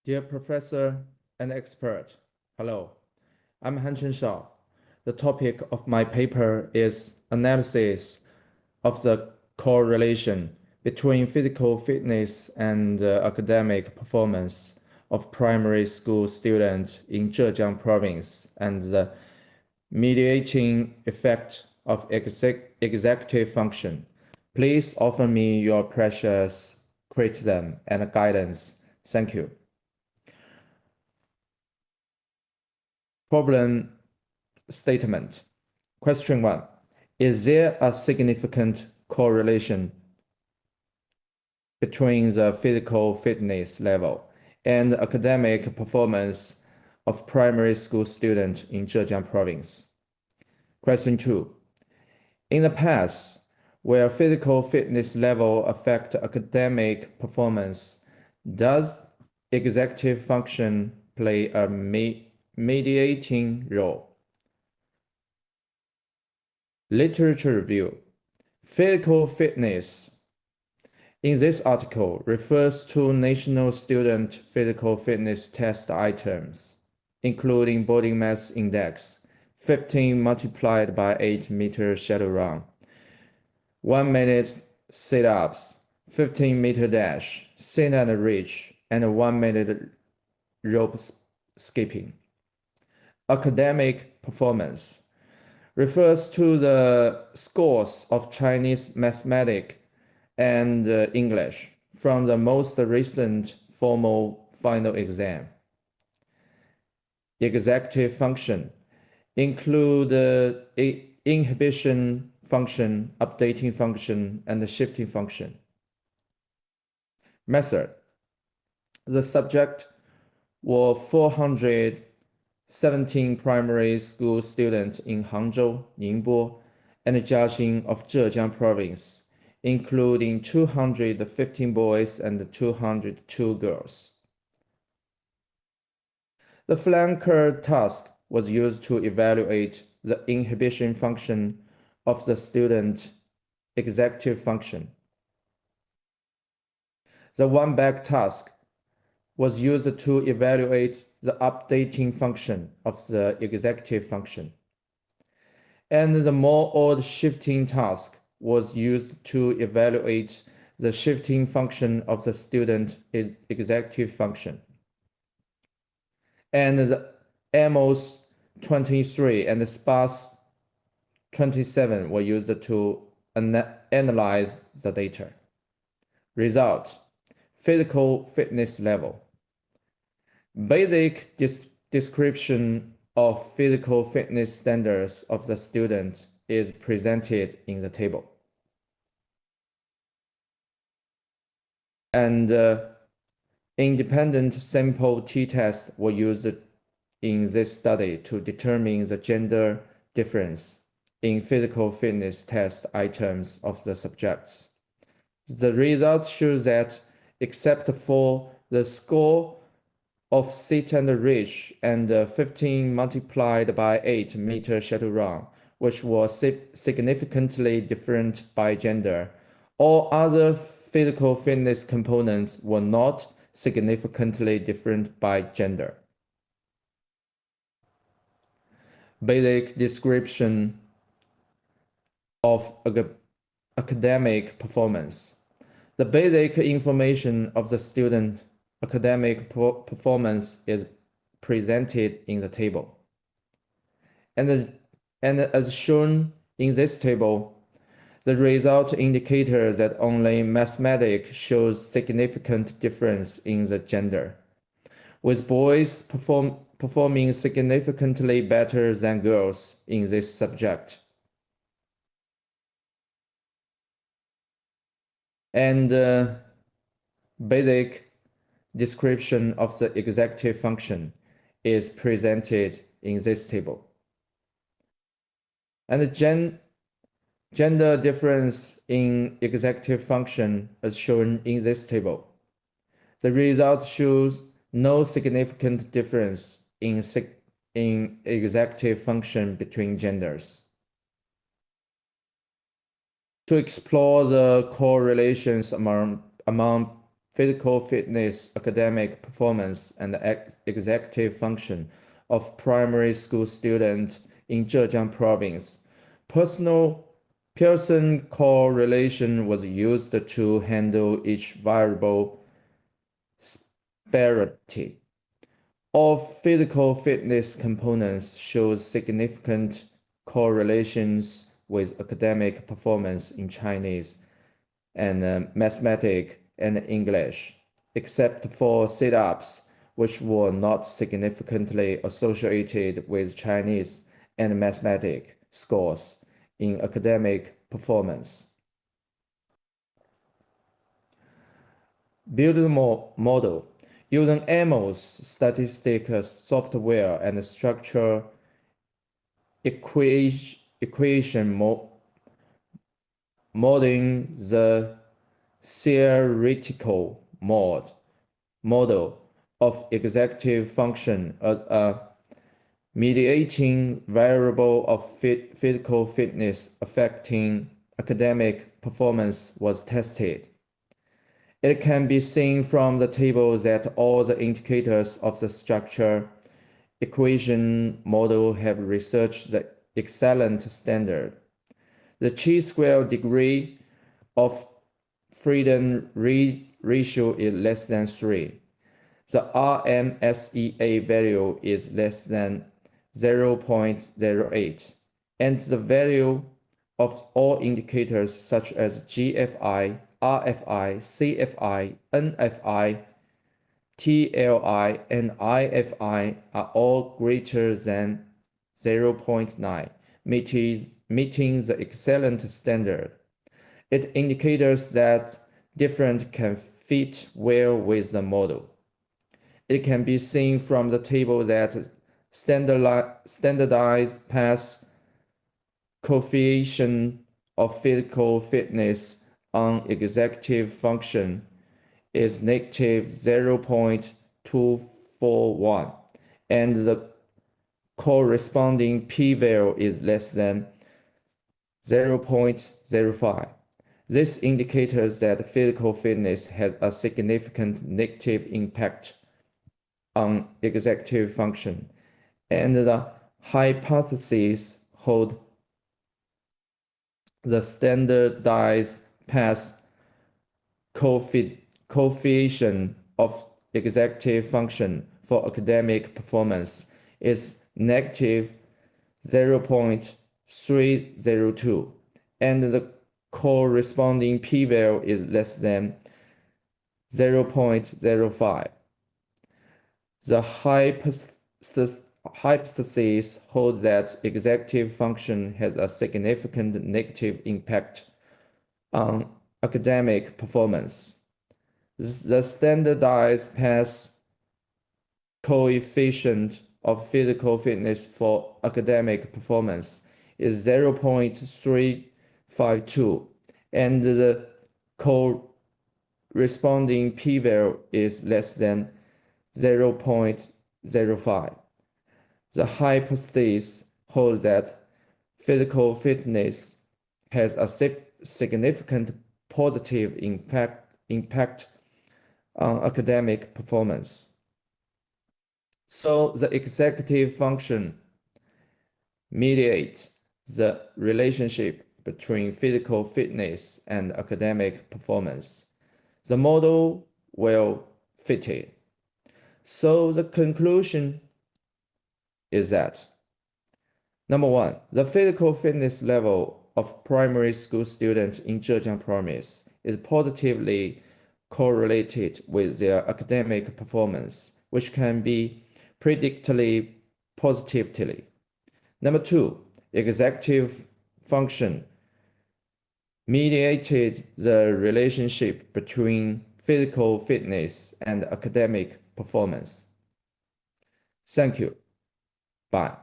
Dear Professor and expert, hello. I'm Hanchen Shao. The topic of my paper is analysis of the correlation between physical fitness and academic performance of primary school students in Zhejiang province and the mediating effect of executive function. Please offer me your precious criticism and guidance. Thank you. Problem statement. Question 1. Is there a significant correlation between the physical fitness level and academic performance of primary school students in Zhejiang province? Question 2. In the past, where physical fitness level affect academic performance, does executive function play a mediating role? Literature review. Physical fitness in this article refers to national student physical fitness test items, including body mass index, 15 multiplied by 8 meter shuttle run, 1 minute sit-ups, 15-meter dash, sit and reach, and 1 minute rope skipping. Academic performance refers to the scores of Chinese mathematics and English from the most recent formal final exam. Executive function include inhibition function, updating function, and shifting function. Method. The subject were 417 primary school students in Hangzhou, Ningbo, and Jiaxing of Zhejiang province, including 215 boys and 202 girls. The flanker task was used to evaluate the inhibition function of the student executive function. The one-back task was used to evaluate the updating function of the executive function. And the more odd shifting task was used to evaluate the shifting function of the student executive function. And the AMOS 23 and the SPAS 27 were used to analyze the data. Result: physical fitness level. Basic description of physical fitness standards of the student is presented in the table. And independent sample t-tests were used in this study to determine the gender difference in physical fitness test items of the subjects. The results show that except for the score of sit and reach and 15 multiplied by 8 meter shuttle run, which was significantly different by gender, all other physical fitness components were not significantly different by gender. Basic description of academic performance. The basic information of the student academic performance is presented in the table. And as shown in this table, the result indicator that only mathematics shows significant difference in the gender, with boys performing significantly better than girls in this subject. And basic description of the executive function is presented in this table. And the gender difference in executive function is shown in this table. The result shows no significant difference in executive function between genders. To explore the correlations among physical fitness, academic performance, and executive function of primary school students in Zhejiang province. Pearson correlation was used to handle each variable separately. All physical fitness components show significant correlations with academic performance in Chinese and mathematics and English, except for sit-ups, which were not significantly associated with Chinese and mathematics scores in academic performance. Build the model. Using Amos statistical software and structure equation modeling the theoretical model of executive function as a mediating variable of physical fitness affecting academic performance was tested. It can be seen from the table that all the indicators of the structure equation model have reached the excellent standard. The chi-square degree of freedom ratio is less than 3. The RMSEA value is less than 0.08, and the value of all indicators such as GFI, RFI, CFI, NFI, TLI, and IFI are all greater than 0.9, meeting the excellent standard. It indicates that different can fit well with the model. It can be seen from the table that standardized pass coefficient of physical fitness on executive function is negative 0.241, and the corresponding p-value is less than 0.05. This indicates that physical fitness has a significant negative impact on executive function, and the hypothesis holds. The standardized pass coefficient of executive function for academic performance is negative 0.302, and the corresponding p-value is less than 0.05. The hypothesis holds that executive function has a significant negative impact on academic performance. The standardized pass coefficient of physical fitness for academic performance is 0.352, and the corresponding p-value is less than 0.05. The hypothesis holds that physical fitness has a significant positive impact on academic performance. So the executive function mediates the relationship between physical fitness and academic performance. The model will fit it. So the conclusion is that, number one, the physical fitness level of primary school students in Zhejiang province is positively correlated with their academic performance, which can be predicted positively. Number two, executive function mediated the relationship between physical fitness and academic performance. Thank you. Bye.